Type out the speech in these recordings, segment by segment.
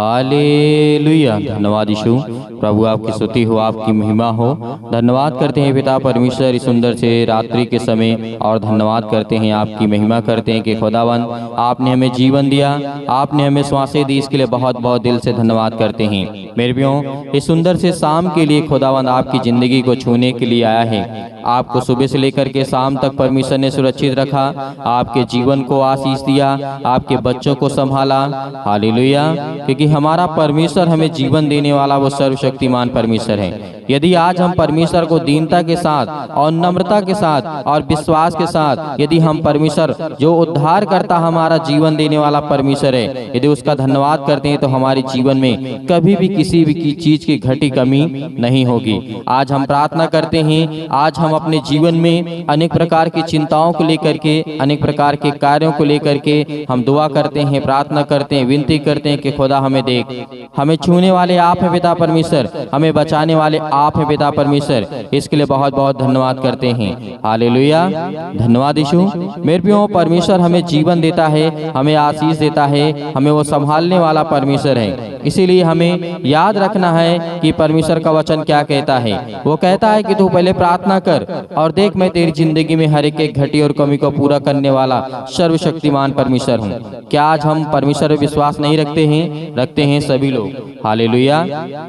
Hallelujah. धन्यवाद यीशु। प्रभु आपकी स्तुति हो, आपकी महिमा हो। धन्यवाद करते हैं पिता परमेश्वर इस सुंदर से रात्रि के समय, और धन्यवाद करते हैं, आपकी महिमा करते हैं कि खुदावंद आपने हमें जीवन दिया, आपने हमें श्वासें दी, इसके लिए बहुत बहुत दिल से धन्यवाद करते हैं। मेरे प्रियो, इस सुंदर से शाम के लिए खुदावंद आपकी जिंदगी को छूने के लिए आया है। आपको सुबह से लेकर के शाम तक परमेश्वर ने सुरक्षित रखा, आपके जीवन को आशीष दिया, आपके बच्चों को संभाला। हालेलुया। क्योंकि हमारा परमेश्वर हमें जीवन देने वाला वो सर्वशक्तिमान परमेश्वर है। यदि आज हम परमेश्वर को दीनता के साथ और नम्रता के साथ और विश्वास के साथ यदि हम परमेश्वर जो उद्धार करता हमारा जीवन देने वाला परमेश्वर है, यदि उसका धन्यवाद करते हैं, तो हमारे जीवन में कभी भी किसी भी चीज की घटी कमी नहीं होगी। आज हम प्रार्थना करते हैं, आज हम अपने जीवन में अनेक प्रकार की चिंताओं को लेकर के, अनेक प्रकार के कार्यों को लेकर के हम दुआ करते हैं, प्रार्थना करते हैं, विनती करते हैं कि खुदा हमें देख, हमें छूने वाले आप है पिता परमेश्वर, हमें बचाने वाले आप है पिता परमेश्वर। इसके लिए बहुत बहुत धन्यवाद करते हैं। हालेलुया। धन्यवाद यीशु। मेरे प्रियो, परमेश्वर हमें जीवन देता है, हमें आशीष देता है, हमें वो संभालने वाला परमेश्वर है। इसीलिए हमें याद रखना है कि परमेश्वर का वचन क्या कहता है। वो कहता है कि तू पहले प्रार्थना कर और देख, मैं तेरी जिंदगी में हर एक घटी और कमी को पूरा करने वाला सर्वशक्तिमान परमेश्वर हूँ। क्या आज हम परमेश्वर पर विश्वास नहीं रखते हैं? रखते हैं सभी लोग। हालेलुया।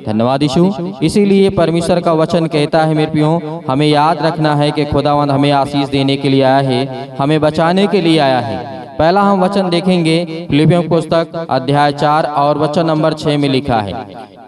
धन्यवाद यीशु। इसीलिए परमेश्वर का वचन कहता है, मेरे प्रियो, हमें याद रखना है कि खुदावंद हमें आशीष देने के लिए आया है, हमें बचाने के लिए आया है। पहला हम वचन देखेंगे, फिलिपियों पुस्तक अध्याय 4 और वचन नंबर 6 में लिखा है,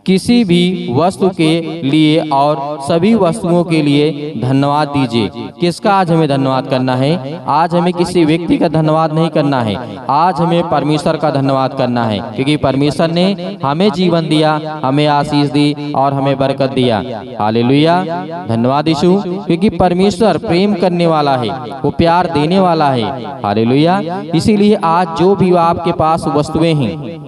किसी भी वस्तु के लिए और सभी वस्तुओं के लिए धन्यवाद दीजिए। किसका आज हमें धन्यवाद करना है? आज हमें किसी व्यक्ति का धन्यवाद नहीं करना है, आज हमें परमेश्वर का धन्यवाद करना है। क्योंकि परमेश्वर ने हमें जीवन दिया, हमें आशीष दी और हमें बरकत दिया। हालेलुया। धन्यवाद यीशु। क्योंकि परमेश्वर प्रेम करने वाला है, वो प्यार देने वाला है। हालेलुया। इसीलिए आज जो भी आपके पास वस्तुएं हैं,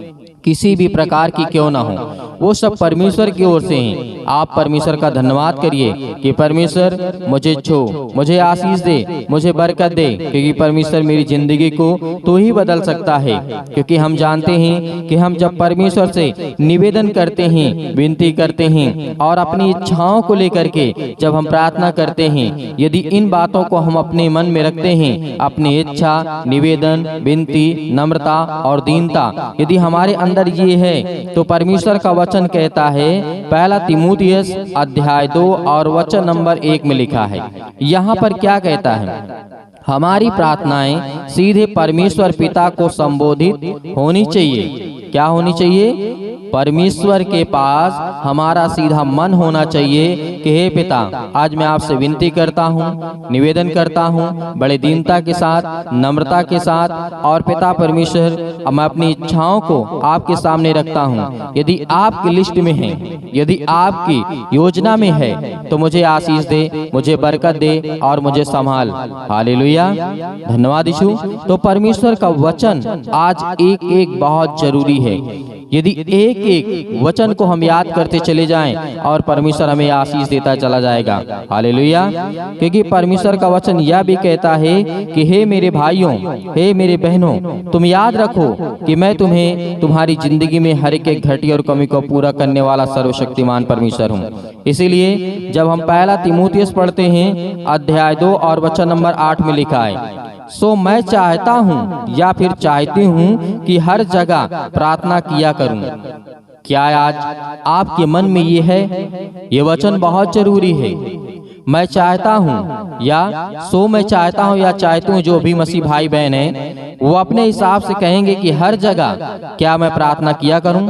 किसी भी प्रकार की क्यों ना हो, वो सब परमेश्वर की ओर से हैं। आप परमेश्वर का धन्यवाद करिए कि परमेश्वर मुझे छो, मुझे आशीष दे, मुझे बरकत दे। क्योंकि परमेश्वर मेरी जिंदगी को तो ही बदल सकता है। क्योंकि हम जानते हैं कि हम जब परमेश्वर से निवेदन करते हैं, विनती करते हैं और अपनी इच्छाओं को लेकर के जब हम प्रार्थना करते हैं, यदि इन बातों को हम अपने मन में रखते हैं, अपनी इच्छा, निवेदन, विनती, नम्रता और दीनता यदि हमारे अंदर ये है, तो परमेश्वर का वचन कहता है, पहला तीमुथियुस अध्याय 2 और वचन नंबर 1 में लिखा है। यहाँ पर क्या कहता है? हमारी प्रार्थनाएं सीधे परमेश्वर पिता को संबोधित होनी चाहिए। क्या होनी चाहिए? परमेश्वर के पास हमारा सीधा मन होना चाहिए कि हे पिता, आज मैं आपसे विनती करता हूँ, निवेदन करता हूँ, बड़े दीनता के साथ, नम्रता के साथ, और पिता परमेश्वर, मैं अपनी इच्छाओं को आपके सामने रखता हूँ। यदि आपकी लिस्ट में है, यदि आपकी योजना में है, तो मुझे आशीष दे, मुझे बरकत दे और मुझे संभाल। हालेलुया। धन्यवाद यीशु। तो परमेश्वर का वचन आज एक एक बहुत जरूरी है। यदि एक एक वचन को हम याद करते चले जाएं, और परमेश्वर हमें आशीष देता चला जाएगा। हालेलुया। क्योंकि परमेश्वर का वचन यह भी कहता है कि हे मेरे भाइयों, हे मेरे बहनों, तुम याद रखो कि मैं तुम्हें तुम्हारी जिंदगी में हर एक घटी और कमी को पूरा करने वाला सर्वशक्तिमान परमेश्वर हूँ। इसीलिए जब हम पहला तीमुथियुस पढ़ते हैं अध्याय 2 और वचन नंबर 8 में लिखा है, सो मैं चाहता हूँ या फिर चाहती हूँ कि हर जगह प्रार्थना किया करूँ। क्या आज आपके मन में ये है? ये वचन बहुत जरूरी है। मैं चाहता हूँ या मैं चाहता हूँ या चाहती हूँ, जो भी मसीह भाई बहन है वो अपने हिसाब से कहेंगे कि हर जगह क्या मैं प्रार्थना किया करूँ?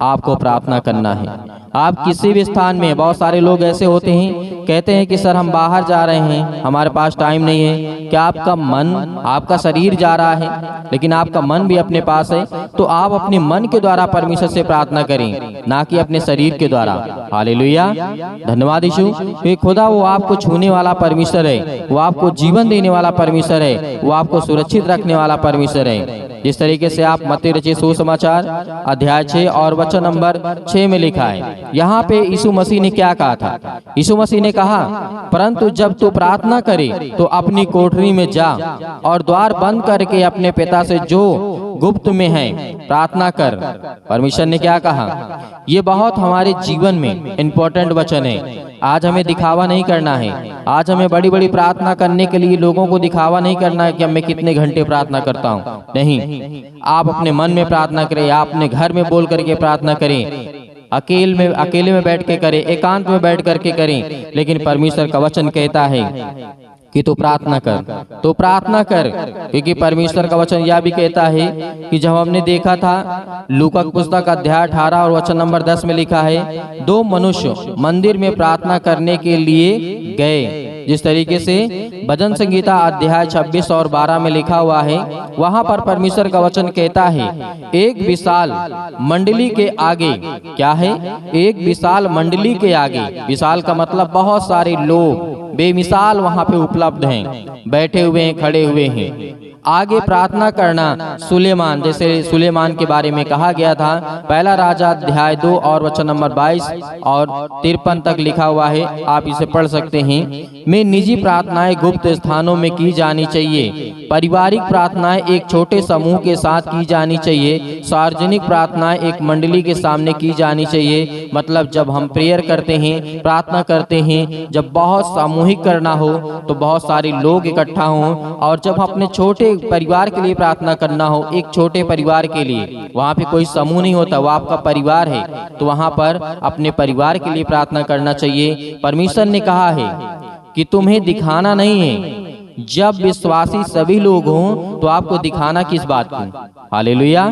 आपको प्रार्थना करना है। आप किसी भी स्थान में, बहुत सारे लोग ऐसे होते हैं, कहते हैं कि सर हम बाहर जा रहे हैं, हमारे पास टाइम नहीं है। क्या आपका मन, आपका शरीर जा रहा है लेकिन आपका मन भी अपने पास है? तो आप अपने मन के द्वारा परमेश्वर से प्रार्थना करें, ना कि अपने शरीर के द्वारा। हालेलुया। धन्यवाद यीशु। कि खुदा वो आपको छूने वाला परमेश्वर है, वो आपको जीवन देने वाला परमेश्वर है, वो आपको सुरक्षित रखने वाला परमेश्वर है। जिस तरीके से आप मत्ती रचित सुसमाचार अध्याय 6 और वचन नंबर 6 में लिखा है, यहाँ पे यीशु मसीह ने क्या कहा था? यीशु मसीह ने कहा, परंतु जब तू प्रार्थना करे तो अपनी कोठरी में जा और द्वार बंद करके अपने पिता से जो गुप्त में है प्रार्थना कर। परमेश्वर ने क्या कहा? ये बहुत हमारे जीवन में इम्पोर्टेंट वचन है। आज हमें दिखावा नहीं करना है। आज हमें बड़ी बड़ी प्रार्थना करने के लिए लोगों को दिखावा नहीं करना है कि मैं कितने घंटे प्रार्थना करता हूँ। नहीं, आप अपने मन में प्रार्थना करें, आप अपने घर में बोल करके प्रार्थना करें, अकेले में बैठ के करें, एकांत में बैठ करके करें। लेकिन परमेश्वर का वचन कहता है कि तू प्रार्थना कर, तो प्रार्थना कर। क्योंकि परमेश्वर का वचन यह भी कहता है कि जब हमने देखा था लूका की पुस्तक अध्याय 18 और वचन नंबर 10 में लिखा है, 2 मनुष्य मंदिर में प्रार्थना करने के लिए गए। जिस तरीके से भजन संगीता अध्याय 26 और 12 में लिखा हुआ है, वहां पर परमेश्वर का वचन कहता है, एक विशाल मंडली के आगे, क्या है? एक विशाल मंडली के आगे। विशाल का मतलब बहुत सारे लोग बेमिसाल वहां पे उपलब्ध हैं, बैठे हुए हैं, खड़े हुए हैं। आगे प्रार्थना करना सुलेमान, जैसे सुलेमान के बारे में कहा गया था, पहला राजा अध्याय 2 और वचन नंबर 22 और 53 तक लिखा हुआ है, आप इसे पढ़ सकते हैं। में निजी प्रार्थनाएं गुप्त स्थानों में की जानी चाहिए। पारिवारिक प्रार्थनाएं एक छोटे समूह के साथ की जानी चाहिए। सार्वजनिक प्रार्थनाएं एक मंडली के सामने की जानी चाहिए। मतलब जब हम प्रेयर करते हैं, प्रार्थना करते हैं, जब बहुत सामूहिक करना हो तो बहुत सारे लोग इकट्ठा हों, और जब अपने छोटे परिवार के लिए प्रार्थना करना हो, एक छोटे परिवार के लिए, वहाँ पे कोई समूह नहीं होता, वो आपका परिवार है, तो वहाँ पर अपने परिवार के लिए प्रार्थना करना चाहिए। परमेश्वर ने कहा है कि तुम्हें दिखाना नहीं है। जब विश्वासी सभी लोग हों तो आपको दिखाना किस बात की? हालेलुया,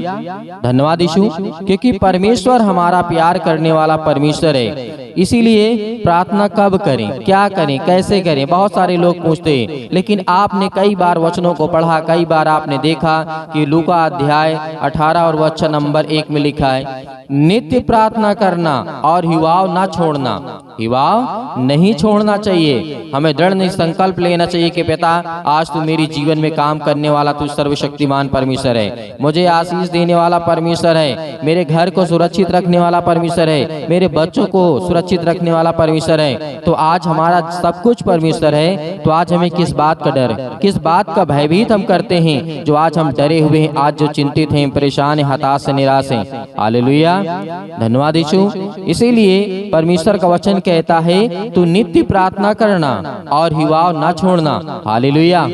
धन्यवाद यीशु। क्योंकि परमेश्वर हमारा प्यार करने वाला परमेश्वर है। इसीलिए प्रार्थना कब करें, क्या करें, कैसे करें, बहुत सारे लोग पूछते हैं। लेकिन आपने कई बार वचनों को पढ़ा, कई बार आपने देखा कि लूका अध्याय 18 और वचन नंबर 1 में लिखा है, नित्य प्रार्थना करना और हिवाव ना छोड़ना। हिवाव नहीं छोड़ना चाहिए। हमें दृढ़ संकल्प लेना चाहिए कि पिता, आज तू मेरी जीवन में काम करने वाला तू सर्वशक्तिमान परमेश्वर है, मुझे आशीष देने वाला परमेश्वर है, मेरे घर को सुरक्षित रखने वाला परमेश्वर है, मेरे बच्चों को सुरक्षित रखने वाला परमेश्वर है। तो आज हमारा सब कुछ परमेश्वर है। तो आज हमें किस बात का डर, किस बात का भयभीत हम करते हैं? जो आज हम डरे हुए हैं, आज जो चिंतित हैं, परेशान हैं, हताश हैं, निराश हैं। हालेलुया, धन्यवाद यीशु। इसीलिए परमेश्वर का वचन कहता है, तू नित्य प्रार्थना करना और हिवाव ना छोड़ना। हालेलुया,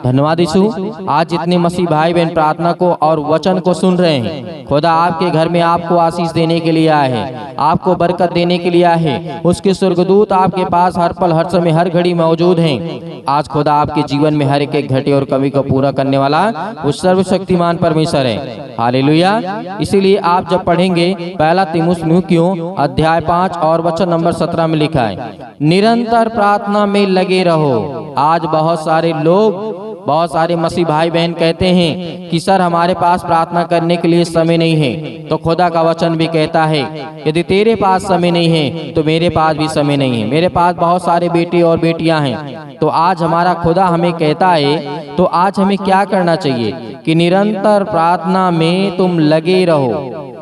धन्यवाद यीशु। आज जितने मसीह भाई बहन प्रार्थना को और वचन को सुन रहे हैं, खुदा आपके घर में आपको आशीष देने के लिए आया है, आपको बरकत देने के लिए आया है। उसके स्वर्गदूत आपके पास हर पल, हर समय, हर घड़ी मौजूद हैं। आज खुदा आपके जीवन में हर एक घटे और कमी को पूरा करने वाला वो सर्वशक्तिमान परमेश्वर है। हालेलुया। इसीलिए आप जब पढ़ेंगे पहला तीमुथियुस अध्याय 5 और वचन नंबर 17 में लिखा है, निरंतर प्रार्थना में लगे रहो। आज बहुत सारे लोग, बहुत सारे मसीह भाई बहन कहते हैं कि सर हमारे पास प्रार्थना करने के लिए समय नहीं है। तो खुदा का वचन भी कहता है, यदि तेरे पास समय नहीं है तो मेरे पास भी समय नहीं है। मेरे पास बहुत सारे बेटे और बेटियां हैं। तो आज हमारा खुदा हमें कहता है, तो आज हमें क्या करना चाहिए कि निरंतर प्रार्थना में तुम लगे रहो।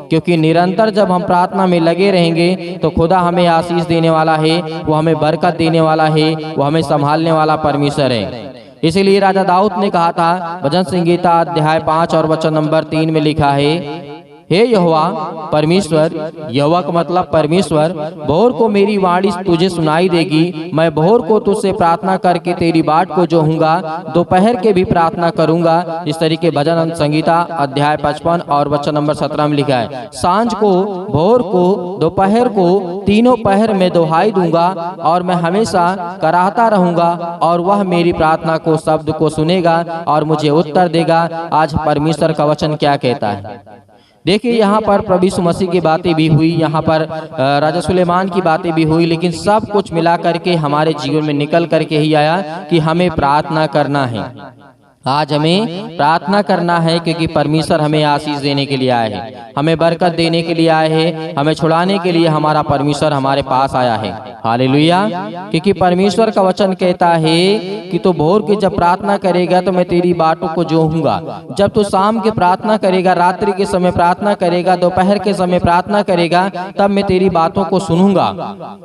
क्योंकि निरंतर जब हम प्रार्थना में लगे रहेंगे तो खुदा हमें आशीष देने वाला है, वो हमें बरकत देने वाला है, वो हमें संभालने वाला परमेश्वर है। इसीलिए राजा दाऊद ने कहा था, भजन संगीता अध्याय 5 और वचन नंबर 3 में लिखा है, हे यहोवा परमेश्वर, यहोवा का मतलब परमेश्वर, भोर को मेरी वाणी तुझे सुनाई देगी। मैं भोर को तुझसे प्रार्थना करके तेरी बाट को जोहूंगा, दोपहर के भी प्रार्थना करूंगा। इस तरीके भजन संगीता अध्याय 55 और वचन नंबर 17 में लिखा है, सांझ को, भोर को, दोपहर को, तीनों पहर में दोहाई दूंगा और मैं हमेशा कराहता रहूंगा, और वह मेरी प्रार्थना को, शब्द को सुनेगा और मुझे उत्तर देगा। आज परमेश्वर का वचन क्या कहता है? देखिए, यहाँ पर प्रभु यीशु मसीह की बातें भी हुई, यहाँ पर राजा सुलेमान की बातें भी हुई, लेकिन सब कुछ मिला करके हमारे जीवन में निकल करके ही आया कि हमें प्रार्थना करना है। आज हमें प्रार्थना करना है क्योंकि परमेश्वर हमें आशीष देने के लिए आए हैं, हमें बरकत देने के लिए आए हैं, हमें छुड़ाने के लिए हमारा परमेश्वर हमारे पास आया है। हालेलुया। क्योंकि परमेश्वर का वचन कहता है कि तू भोर के जब प्रार्थना करेगा तो मैं तेरी बातों को जोहूंगा, जब तू शाम के प्रार्थना करेगा, रात्रि के समय प्रार्थना करेगा, दोपहर के समय प्रार्थना करेगा, तब मैं तेरी बातों को सुनूंगा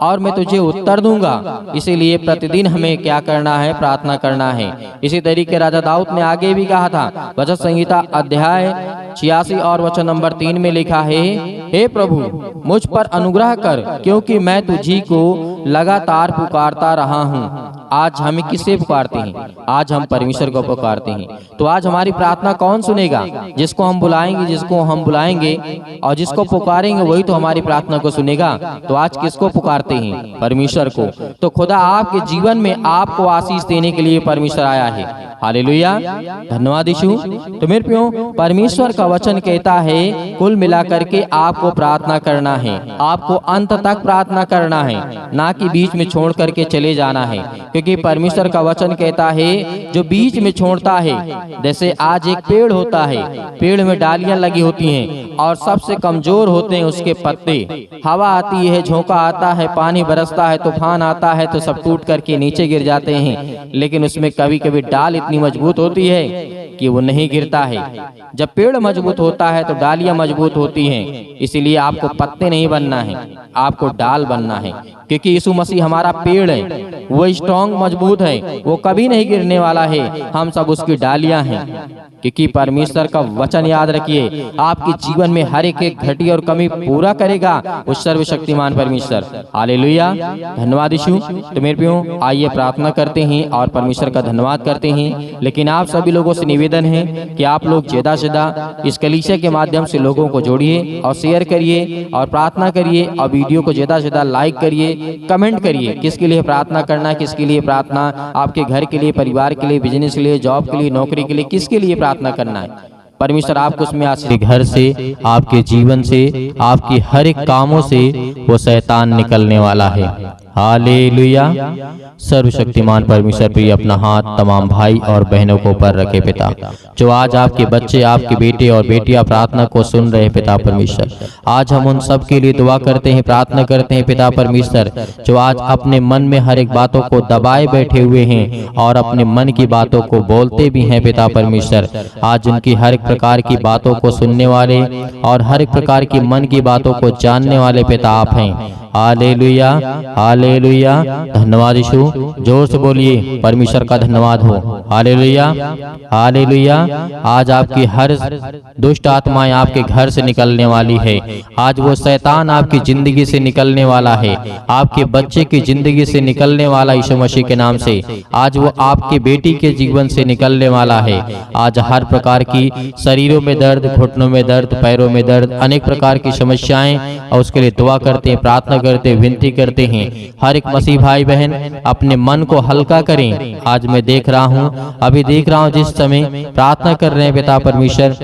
और मैं तुझे उत्तर दूंगा। इसीलिए प्रतिदिन हमें क्या करना है? प्रार्थना करना है। इसी तरीके राजा दाऊद ने आगे भी कहा था, भजन संहिता अध्याय 86 और वचन नंबर 3 में लिखा है, हे प्रभु मुझ पर अनुग्रह कर, क्योंकि मैं तुझी को लगातार पुकारता रहा हूँ। आज हम किससे पुकारते हैं? आज हम परमेश्वर को पुकारते हैं। तो आज हमारी प्रार्थना कौन सुनेगा? जिसको हम बुलाएंगे और जिसको पुकारेंगे वही तो हमारी प्रार्थना को सुनेगा। तो आज किसको पुकारते हैं? परमेश्वर को। तो खुदा आपके जीवन में आपको आशीष देने के लिए परमेश्वर आया है। हालेलुया, धन्यवाद यीशु। तो मेरे प्रियो, परमेश्वर का वचन कहता है कुल मिलाकर के आपको प्रार्थना करना है, आपको अंत तक प्रार्थना करना है, ना कि बीच में छोड़ करके चले जाना है। क्योंकि परमेश्वर का वचन कहता है जो बीच में छोड़ता है, जैसे आज एक पेड़ होता है, पेड़ में डालियां लगी होती हैं और सबसे कमजोर होते हैं उसके पत्ते। हवा आती है, झोंका आता है, पानी बरसता है, तूफान आता है तो सब टूट करके नीचे गिर जाते हैं, लेकिन उसमें कभी कभी डाल इतनी मजबूत होती है कि वो नहीं गिरता है। जब पेड़ मजबूत होता है तो डालियां मजबूत होती हैं। इसीलिए आपको पत्ते नहीं बनना है, आपको डाल बनना है। क्योंकि यीशु मसीह हमारा पेड़ है, वो स्ट्रॉन्ग मजबूत है, वो कभी नहीं गिरने वाला है। हम सब उसकी डालियां हैं। क्योंकि परमेश्वर का वचन याद रखिए, आपके जीवन में हर एक घटी और कमी पूरा करेगा वो सर्वशक्तिमान परमेश्वर। हालेलुया, धन्यवाद यीशु। तो मेरे प्रियो, आइए प्रार्थना करते हैं और परमेश्वर का धन्यवाद करते हैं। लेकिन आप सभी लोगों से निवेदन है कि आप लोग ज्यादा से ज्यादा इस कलीसिया के माध्यम से लोगों को जोड़िए और शेयर करिए और प्रार्थना करिए और वीडियो को ज्यादा से ज्यादा लाइक करिए, कमेंट करिए किसके लिए प्रार्थना करना है, किसके लिए प्रार्थना, आपके घर के लिए, परिवार के लिए, बिजनेस के लिए, जॉब के लिए, नौकरी के लिए, किसके लिए प्रार्थना करना है। परमेश्वर आपको उसमें आशीष, घर से, आपके जीवन से, आपकी हर एक कामों से वो शैतान निकलने वाला है। हालेलुया। सर्वशक्तिमान परमेश्वर भी अपना हाथ तमाम भाई और बहनों को ऊपर रखे पिता, जो आज आपके बच्चे, आपके बेटे और बेटियां प्रार्थना को सुन रहे हैं पिता परमेश्वर। आज हम उन सब के लिए दुआ करते हैं, प्रार्थना करते हैं पिता परमेश्वर, जो आज अपने मन में हर एक बातों को दबाए बैठे हुए हैं और अपने मन की बातों को बोलते भी हैं पिता परमेश्वर। आज उनकी हर एक प्रकार की बातों को सुनने वाले और हर एक प्रकार की मन की बातों को जानने वाले पिता आप हैं। हालेलुया, हालेलुया, धन्यवाद यीशु। जोर से बोलिए, परमेश्वर का धन्यवाद हो। Hallelujah, hallelujah. आज आपकी हर दुष्ट आत्माएं आपके घर से निकलने वाली है। आज वो शैतान आपकी जिंदगी से निकलने वाला है, आपके बच्चे की जिंदगी से निकलने वाला यीशु मसीह के नाम से। आज वो आपके बेटी के जीवन से निकलने वाला है। आज हर प्रकार की शरीरों में दर्द, घुटनों में दर्द, पैरों में दर्द, अनेक प्रकार की समस्याएं, और उसके लिए दुआ करते हैं, प्रार्थना करते, विनती करते हैं। हर एक मसीह भाई बहन अपने मन को हल्का करें। आज मैं देख रहा हूँ, अभी देख रहा हूँ, जिस समय प्रार्थना कर रहे हैं पिता परमेश्वर,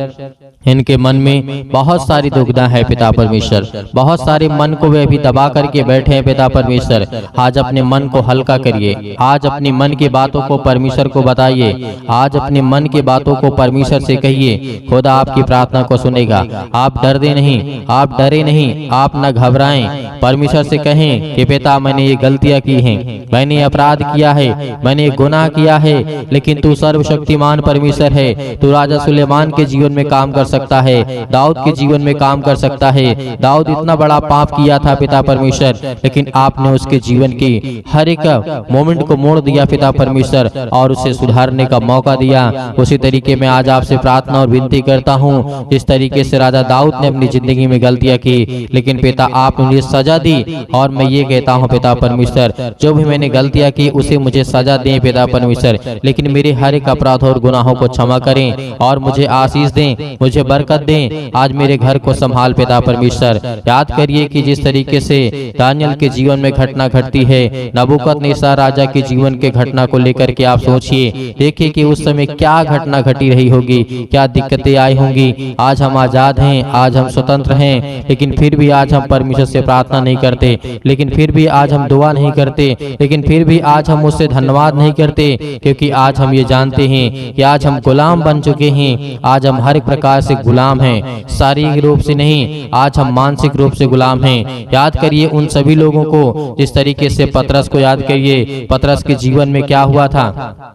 इनके मन में बहुत सारी दुविधा है पिता परमेश्वर, बहुत सारे मन को वे अभी दबा करके बैठे हैं पिता परमेश्वर। आज अपने मन को हल्का करिए, आज अपनी मन की बातों को परमेश्वर को बताइए, आज अपने मन की बातों को परमेश्वर से कहिए, खुदा आपकी प्रार्थना को सुनेगा। आप डरते नहीं, आप डरे नहीं, आप न घबराएं। परमेश्वर से कहें कि पिता मैंने ये गलतियां की हैं, मैंने अपराध किया है, मैंने गुनाह किया है, लेकिन तू सर्वशक्तिमान परमेश्वर है। तू राजा सुलेमान के जीवन में काम कर सकता है, दाऊद के जीवन में काम कर सकता है। दाऊद इतना बड़ा पाप किया था पिता परमेश्वर, लेकिन आपने उसके जीवन की हर एक मोमेंट को मोड़ दिया पिता परमेश्वर और उसे सुधारने का मौका दिया। उसी तरीके में आज आपसे प्रार्थना और विनती करता हूँ, जिस तरीके से राजा दाऊद ने अपनी जिंदगी में गलतियां की, लेकिन पिता आपने मुझे सजा दी। और मैं ये कहता हूँ पिता परमेश्वर, जो भी मैंने गलतियां की उसे मुझे सजा दें पिता परमेश्वर, लेकिन मेरे हर एक अपराध और गुनाहों को क्षमा करें और मुझे आशीष दें, मुझे बरकत दें। आज मेरे घर को संभाल पिता परमेश्वर। याद करिए कि जिस तरीके से दानियल के जीवन में घटना घटती है, नबूकदनेस्सर राजा के जीवन के घटना को लेकर के आप सोचिए, देखिए कि उस समय क्या घटना घटी रही होगी, क्या दिक्कतें आई होंगी। आज हम आजाद हैं, आज हम स्वतंत्र हैं, लेकिन फिर भी आज हम परमेश्वर से प्रार्थना नहीं करते, लेकिन फिर भी आज हम दुआ नहीं करते, लेकिन लेकिन फिर भी आज हम उससे धन्यवाद नहीं करते, क्योंकि आज हम ये जानते हैं कि आज हम गुलाम बन चुके हैं। आज हम हर एक प्रकार से गुलाम हैं, शारीरिक रूप से नहीं, आज हम मानसिक रूप से गुलाम हैं। याद करिए उन सभी लोगों को, जिस तरीके से पतरस को याद करिए, पतरस के जीवन में क्या हुआ था।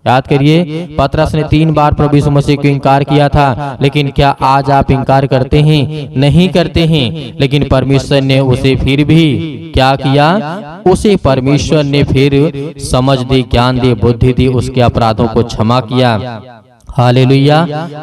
याद करिए पतरस ने 3 बार प्रभु यीशु मसीह को इनकार किया था, लेकिन क्या आज आप इनकार करते हैं? नहीं करते हैं। लेकिन परमेश्वर ने उसे फिर भी क्या किया? उसे परमेश्वर ने फिर समझ दी, ज्ञान दी, बुद्धि दी, उसके अपराधों को क्षमा किया। हालेलुया।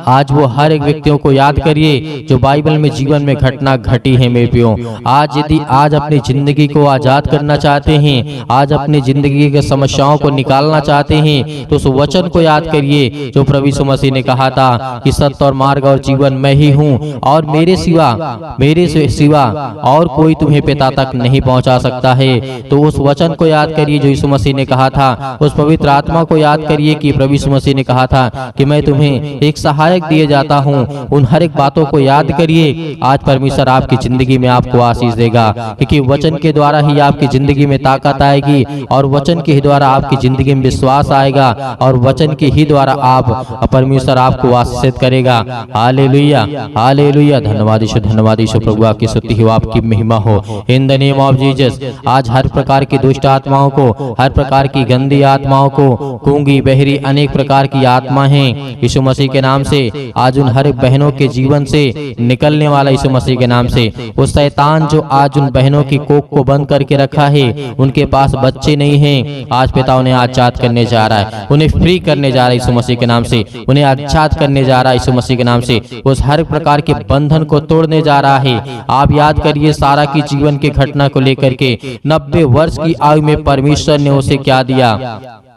आज वो हर एक व्यक्तियों को याद करिए जो बाइबल में जीवन में घटना घटी है मेरे प्रियो। आज यदि आज अपनी जिंदगी को आजाद करना चाहते हैं, आज अपनी जिंदगी के समस्याओं को निकालना चाहते हैं, तो उस वचन को याद करिए जो प्रभु यीशु मसीह ने कहा था कि सत्य और मार्ग और जीवन मैं ही हूँ, और मेरे सिवा और कोई तुम्हें पिता तक नहीं पहुँचा सकता है। तो उस वचन को याद करिए जो यीशु मसीह ने कहा था। उस पवित्र आत्मा को याद करिए कि प्रभु यीशु मसीह ने कहा था कि मैं तुम्हें एक सहायक दिए जाता हूँ। उन हर एक बातों को याद करिए। आज परमेश्वर आपकी जिंदगी में आपको आशीष देगा, क्योंकि वचन के द्वारा ही आपकी जिंदगी में ताकत आएगी, और वचन के ही द्वारा आपकी जिंदगी में विश्वास आएगा, और वचन के ही द्वारा आप परमेश्वर आपको आशीषित करेगा। Hallelujah, hallelujah. धन्यवाद यीशु, धन्यवाद यीशु। प्रभु आपकी स्तुति हो, आपकी महिमा हो, in the name of Jesus. आज हर प्रकार की दुष्ट आत्माओं को, हर प्रकार की गंदी आत्माओं को, गूंगी बहरी अनेक प्रकार की आत्मा हैं, यीशु मसीह के नाम से आज उन हर बहनों के जीवन से निकलने वाला यीशु मसीह के नाम से। वो शैतान जो आज उन बहनों की कोख को बंद करके रखा है, उनके पास बच्चे नहीं हैं, आज पिता उन्हें आजाद करने जा रहा है, उन्हें फ्री करने जा रहा है यीशु मसीह के नाम से, उन्हें आजाद करने जा रहा है यीशु मसीह के नाम से। उस हर प्रकार के बंधन को तोड़ने जा रहा है। आप याद करिए सारा की जीवन की घटना को लेकर के 90 वर्ष की आयु में परमेश्वर ने उसे क्या दिया?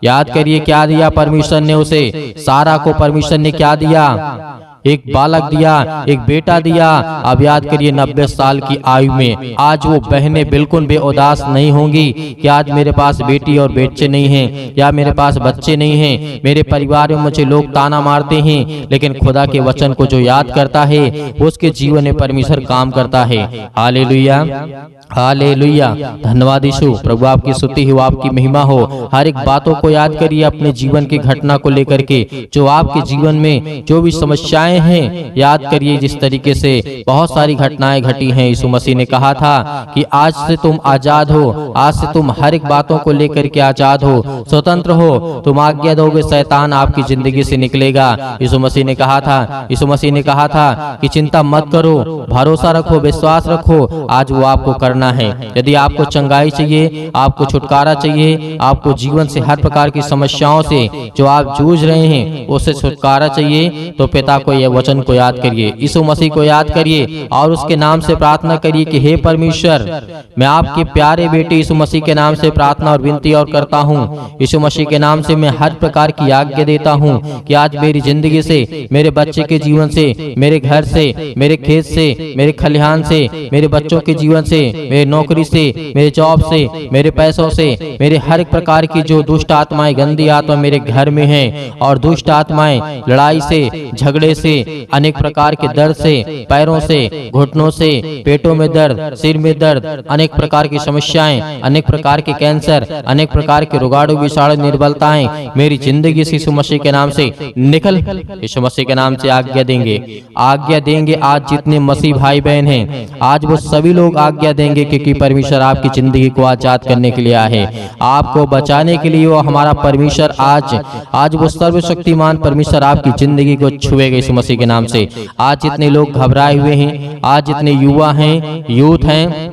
याद करिए क्या दिया परमेश्वर ने उसे? सारा को परमेश्वर ने क्या दिया? एक बालक दिया, एक बेटा दिया। अब याद करिए 90 साल की आयु में आज वो बहनें बिल्कुल बेउदास नहीं होंगी कि आज मेरे पास बेटी और बच्चे नहीं हैं, या मेरे पास बच्चे नहीं हैं, मेरे परिवार में मुझे लोग ताना मारते हैं, लेकिन खुदा के वचन को जो याद करता है उसके जीवन में परमेश्वर काम करता है। Hallelujah, hallelujah. धन्यवाद यीशु। प्रभु आपकी स्तुति हो, आपकी महिमा हो। हर एक बातों को याद करिए अपने जीवन की घटना को लेकर के, जो आपके जीवन में जो भी समस्याएं हैं, याद करिए जिस तरीके से बहुत सारी घटनाएं घटी हैं। यीशु मसीह ने कहा था कि आज से तुम आजाद हो, आज से तुम हर एक बातों को लेकर के आजाद हो, स्वतंत्र हो, तुम आज्ञा दोगे शैतान आपकी जिंदगी से निकलेगा। यीशु मसीह ने कहा था, यीशु मसीह ने कहा था कि चिंता मत करो, भरोसा रखो, विश्वास रखो। आज वो आपको करना है। यदि आपको चंगाई चाहिए, आपको छुटकारा चाहिए, आपको जीवन से हर प्रकार की समस्याओं से जो आप जूझ रहे हैं उससे छुटकारा चाहिए, तो पिता को यह वचन को याद करिए, यीशु मसीह को याद करिए, और उसके नाम से प्रार्थना करिए कि हे परमेश्वर, मैं आपके प्यारे बेटे यीशु मसीह के नाम से प्रार्थना और विनती और करता हूँ। यीशु मसीह के नाम से मैं हर प्रकार की आज्ञा देता हूँ कि आज मेरी जिंदगी से, मेरे बच्चे के जीवन से, मेरे घर से, मेरे खेत से, मेरे खलिहान से, मेरे बच्चों के जीवन से, मेरे नौकरी से, मेरे जॉब से, मेरे पैसों से, मेरे हर एक प्रकार की जो दुष्ट आत्माएं, गंदी आत्मा मेरे घर में हैं, और दुष्ट आत्माएं लड़ाई से, झगड़े से, अनेक प्रकार के दर्द से, पैरों से, घुटनों से, पेटों में दर्द, सिर में दर्द, अनेक प्रकार की समस्याएं, अनेक प्रकार के कैंसर, अनेक प्रकार के रोगाणु विषाणु निर्बलताएं मेरी जिंदगी से यीशु मसीह के नाम से निकल, यीशु मसीह के नाम से आज्ञा देंगे, आज्ञा देंगे। आज जितने मसीह भाई बहन हैं, आज वो सभी लोग आज्ञा देंगे, क्योंकि परमेश्वर आपकी जिंदगी को आजाद करने के लिए आए, आपको बचाने के लिए। वो हमारा परमेश्वर आज वो सर्वशक्तिमान परमेश्वर आपकी जिंदगी को छुएगा यीशु मसीह के नाम से। आज जितने लोग घबराए हुए हैं, आज जितने युवा हैं, यूथ हैं,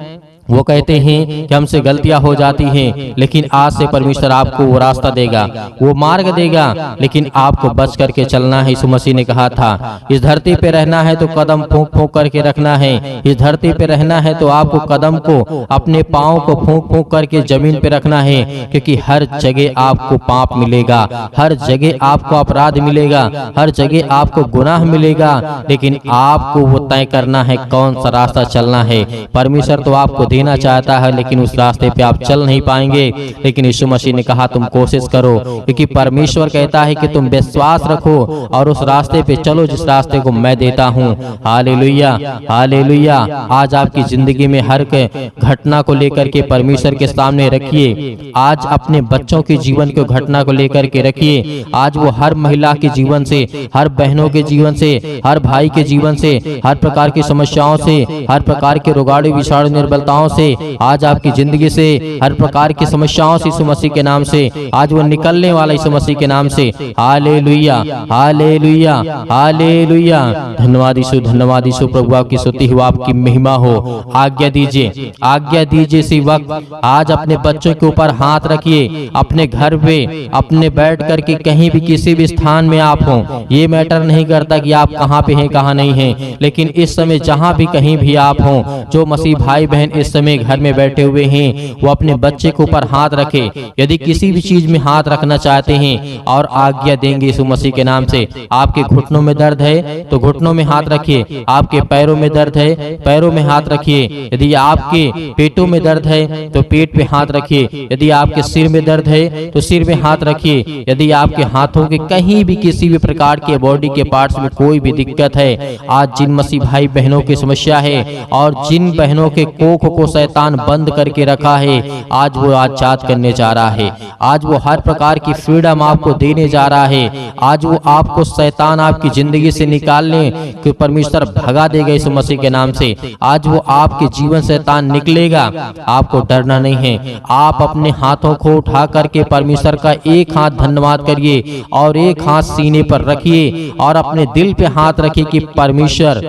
वो कहते हैं कि हमसे गलतियां हो जाती हैं, लेकिन आज से परमेश्वर आपको वो रास्ता देगा, वो मार्ग देगा, लेकिन आपको बच करके चलना है। यीशु मसीह ने कहा था इस धरती पे रहना है तो कदम फूंक फूंक करके रखना है। इस धरती पे रहना है तो आपको कदम को, अपने पाँव को फूंक फूंक करके जमीन पे रखना है, क्योंकि हर जगह आपको पाप मिलेगा, हर जगह आपको अपराध मिलेगा, हर जगह आपको गुनाह मिलेगा, लेकिन आपको वो तय करना है कौन सा रास्ता चलना है। परमेश्वर तो आपको देना चाहता है, लेकिन उस रास्ते पे आप चल नहीं पाएंगे। लेकिन यीशु मसीह ने कहा तुम कोशिश करो, क्योंकि परमेश्वर कहता है कि तुम विश्वास रखो और उस रास्ते पे चलो जिस रास्ते को मैं देता हूँ। Hallelujah, hallelujah. आज आपकी जिंदगी में हर घटना को लेकर के परमेश्वर के सामने रखिए। आज अपने बच्चों के जीवन को घटना को लेकर के रखिए। आज वो हर महिला के जीवन से, हर बहनों के जीवन से, हर भाई के जीवन से, हर प्रकार की समस्याओं से, हर प्रकार के रोगाड़ू विषाणु निर्बलताओं से, आज आपकी जिंदगी से हर प्रकार की समस्याओं से यीशु मसीह के नाम से आज वो निकलने वाला यीशु मसीह के नाम से। Hallelujah, hallelujah, hallelujah. धन्यवाद यीशु, धन्यवाद यीशु। प्रभु आपकी स्तुति हो, आपकी महिमा हो। आज्ञा दीजिए, आज्ञा दीजिए इसी वक्त। आज अपने बच्चों के ऊपर हाथ रखिए, अपने घर पे अपने बैठ करके कहीं भी किसी भी स्थान में आप हो, ये मैटर नहीं करता कि आप कहाँ पे हैं कहाँ नहीं हैं, लेकिन इस समय जहाँ भी कहीं भी आप हो, जो मसीह भाई बहन इस समय घर में बैठे हुए हैं, वो अपने बच्चे के ऊपर हाथ रखे। यदि किसी भी चीज में हाथ रखना चाहते हैं और आज्ञा देंगे यीशु मसीह के नाम से। आपके घुटनों में दर्द है तो घुटनों में हाथ रखिए, आपके पैरों में दर्द है पैरों में हाथ रखिए, यदि आपके पेटों में दर्द है तो पेट पे हाथ रखिए, यदि आपके सिर में दर्द है तो सिर में हाथ रखिए, यदि आपके हाथों के कहीं भी किसी भी प्रकार के बॉडी के पार्ट्स में कोई भी दिक्कत है, आज जिन मसीह भाई बहनों की समस्या है और जिन बहनों के कोख को शैतान बंद करके रखा है, आज वो आजाद करने जा रहा है। आज वो हर प्रकार की फ्रीडम आपको देने जा रहा है। आज वो आपको शैतान आपकी जिंदगी से निकालने कि परमेश्वर भगा देगा यीशु मसीह के नाम से। आज वो आपके जीवन शैतान निकलेगा, आपको डरना नहीं है। आप अपने हाथों को उठा करके परमेश्वर का एक हाथ धन्यवाद करिए और एक हाथ सीने पर रखिए और अपने दिल पे हाथ रखिए कि परमेश्वर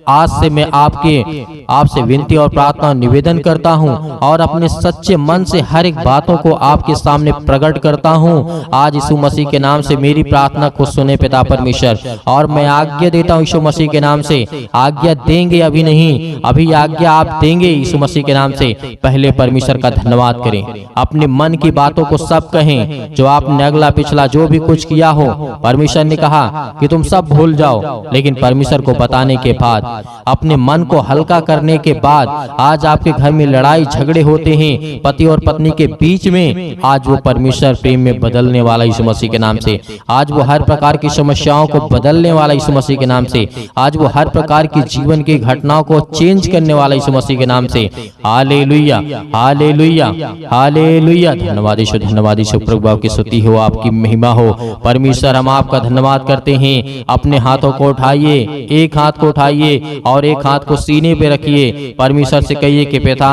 आज से मैं आपसे विनती और प्रार्थना निवेदन करता हूँ और अपने सच्चे मन से हर एक बातों को आपके सामने प्रकट करता हूँ। आज यीशु मसीह के नाम से मेरी प्रार्थना को सुने पिता परमेश्वर, और मैं आज्ञा देता हूँ यीशु मसीह के नाम से। आज्ञा देंगे, अभी नहीं, अभी आज्ञा आप देंगे यीशु मसीह के नाम से। पहले परमेश्वर का धन्यवाद करें, अपने मन की बातों को सब कहें, जो आपने अगला पिछला जो भी कुछ किया हो, परमेश्वर ने कहा कि तुम सब भूल जाओ, लेकिन परमेश्वर को बताने के बाद, अपने मन को हल्का करने के बाद, आज आपके घर में लड़ाई झगड़े होते हैं पति और पत्नी के बीच में, आज वो परमेश्वर प्रेम में बदलने वाला यीशु मसीह के नाम से। आज वो हर प्रकार की समस्याओं को बदलने वाला यीशु मसीह के नाम से। आज वो हर प्रकार की जीवन की घटनाओं को चेंज करने वाला यीशु मसीह के नाम से। Hallelujah, hallelujah, hallelujah. धन्यवाद यीशु, धन्यवाद यीशु। प्रभु आपकी स्तुति हो, आपकी महिमा हो। परमेश्वर हम आपका धन्यवाद करते हैं। अपने हाथों को उठाइए, एक हाथ को उठाइए और एक हाथ को सीने पे रखिए। परमेश्वर से कहिए कि पिता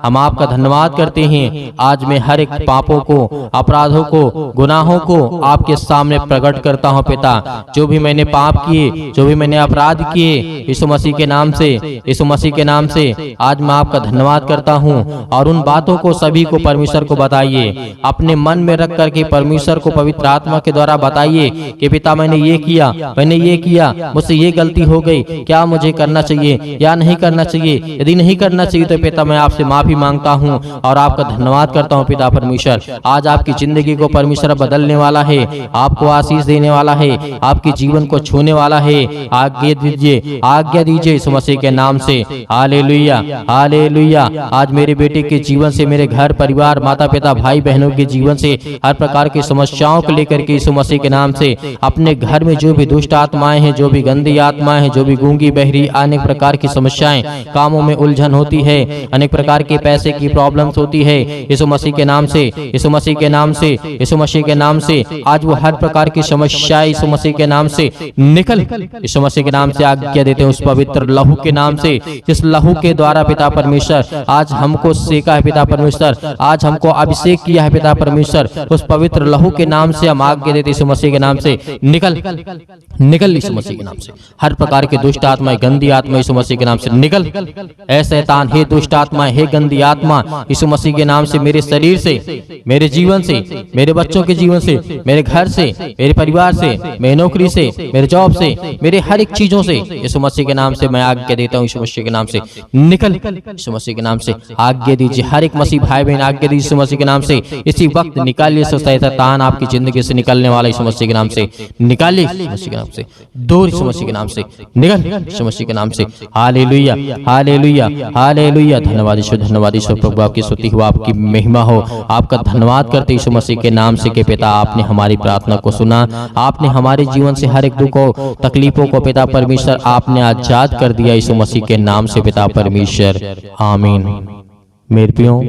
हम आपका धन्यवाद करते हैं। आज मैं हर एक पापों को, अपराधों को, गुनाहों को आपके सामने प्रकट करता हूं पिता। जो भी मैंने पाप किए, जो भी मैंने अपराध किए, यीशु मसीह के नाम से, यीशु मसीह के नाम से आज मैं आपका धन्यवाद करता हूं। और उन बातों को सभी को परमेश्वर को बताइए, अपने मन में रख करके परमेश्वर को पवित्र आत्मा के द्वारा बताइए कि पिता मैंने ये किया, मैंने ये किया, मुझसे ये गलती हो गई, क्या मुझे करना चाहिए या नहीं करना चाहिए। यदि नहीं करना चाहिए तो पिता मैं आपसे माफी मांगता हूँ और आपका धन्यवाद करता हूँ पिता परमेश्वर। आज आपकी जिंदगी को परमेश्वर बदलने वाला है, आपको आशीष देने वाला है, आपके जीवन को छूने वाला है। आज्ञा दीजिए, आज्ञा दीजिए यीशु मसीह के नाम से। Hallelujah, hallelujah. आज मेरे बेटे के जीवन से, मेरे घर परिवार, माता पिता, भाई बहनों के जीवन से हर प्रकार की समस्याओं को लेकर के यीशु मसीह के नाम से, अपने घर में जो भी दुष्ट आत्माएं हैं, जो भी गंदी आत्माएं हैं, जो भी गूंगी बहरी, अनेक प्रकार की समस्याएं, कामों में उलझन होती है, अनेक प्रकार के पैसे की प्रॉब्लम्स होती है, यीशु मसीह के नाम से, यीशु मसीह के नाम से, यीशु मसीह के नाम से आज वो हर प्रकार की समस्याएं यीशु मसीह के नाम से निकल, यीशु मसीह के नाम से आज्ञा देते हैं उस पवित्र लहू के नाम से, जिस लहू के द्वारा पिता परमेश्वर आज हमको सेका है पिता परमेश्वर, आज हमको अभिषेक किया है पिता परमेश्वर। उस पवित्र लहू के नाम से हम आज्ञा देते यीशु मसीह के नाम से, निकल, निकल यीशु मसीह के नाम से। हर प्रकार के दुष्ट आत्मा, गंदी आत्मा यीशु मसीह के नाम से निकल। ऐ शैतान, हे दुष्ट आत्मा, हे गंदी आत्मा, यीशु मसीह के नाम से मेरे शरीर से, मेरे जीवन से, मेरे बच्चों के जीवन से, मेरे घर से, मेरे परिवार से, मेरी नौकरी से, मेरे जॉब से, मेरे हर एक चीजों से यीशु मसीह के नाम से मैं आज्ञा देता हूँ यीशु मसीह के नाम से निकल। यीशु मसीह के नाम से आज्ञा दीजिए, हर एक मसीह भाई बहन आज्ञा दीजिए यीशु मसीह के नाम से। इसी वक्त निकालिए शैतान आपकी जिंदगी से निकलने वाला यीशु मसीह के नाम से निकालिए, यीशु मसीह के नाम से दूर, यीशु मसीह के नाम से निकल, यीशु मसीह के नाम से। Hallelujah, hallelujah, hallelujah. धन्यवाद ईश्वर प्रभु आपकी स्तुति हो, आपकी महिमा हो। आपका धन्यवाद करते यीशु मसीह के नाम से कि पिता आपने हमारी प्रार्थना को सुना, आपने हमारे जीवन से हर एक दुख को तकलीफों को पिता परमेश्वर आपने आजाद कर दिया यीशु मसीह के नाम से पिता परमेश्वर, आमीन। मेरे प्रियो,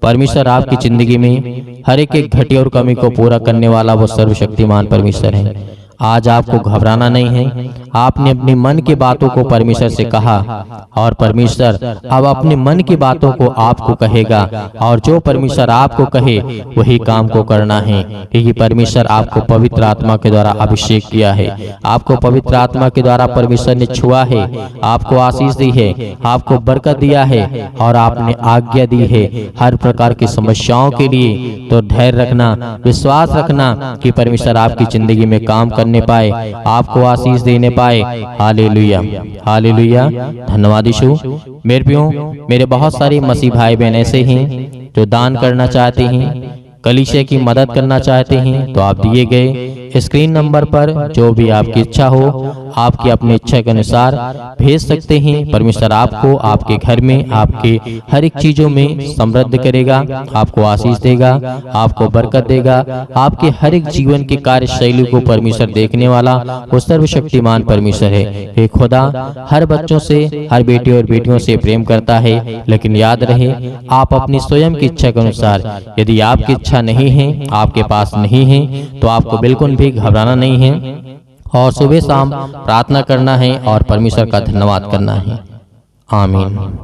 परमेश्वर आपकी जिंदगी में हर एक घटी और कमी को पूरा करने वाला वो सर्वशक्तिमान परमेश्वर है। आज आपको घबराना नहीं है। आपने अपने मन की बातों को परमेश्वर से कहा और परमेश्वर अब अपने मन की बातों को आपको कहेगा, और जो परमेश्वर आपको कहे वही काम को करना है, क्योंकि परमेश्वर आपको पवित्र आत्मा के द्वारा अभिषेक किया है। आपको पवित्र आत्मा के द्वारा परमेश्वर ने छुआ है, आपको आशीष दी है, आपको बरकत दिया है और आपने आज्ञा दी है हर प्रकार की समस्याओं के लिए। तो धैर्य रखना, विश्वास रखना कि परमेश्वर आपकी जिंदगी में काम करने पाए, आपको आशीष देने पाए। हालेलुया, हालेलुया, धन्यवाद यीशु। मेरे प्रियो, मेरे बहुत सारे मसीह भाई बहन ऐसे हैं जो दान करना चाहते हैं, कलीसिया की मदद करना चाहते हैं, तो आप दिए गए स्क्रीन नंबर पर जो भी आपकी इच्छा हो, आपकी अपनी इच्छा के अनुसार भेज सकते हैं। परमेश्वर आपको आपके घर में आपके हर एक चीजों में समृद्ध करेगा, आपको आशीष देगा, आपको बरकत देगा। आपके हर एक जीवन की कार्यशैली को परमेश्वर देखने वाला वो सर्वशक्तिमान परमेश्वर है। हे खुदा हर बच्चों से, हर बेटे और बेटियों से प्रेम करता है, लेकिन याद रहे आप अपनी स्वयं की इच्छा के अनुसार, यदि आपकी इच्छा नहीं है, आपके पास नहीं है, तो आपको बिल्कुल भी घबराना नहीं है और सुबह शाम प्रार्थना करना है और परमेश्वर का धन्यवाद करना है। आमीन।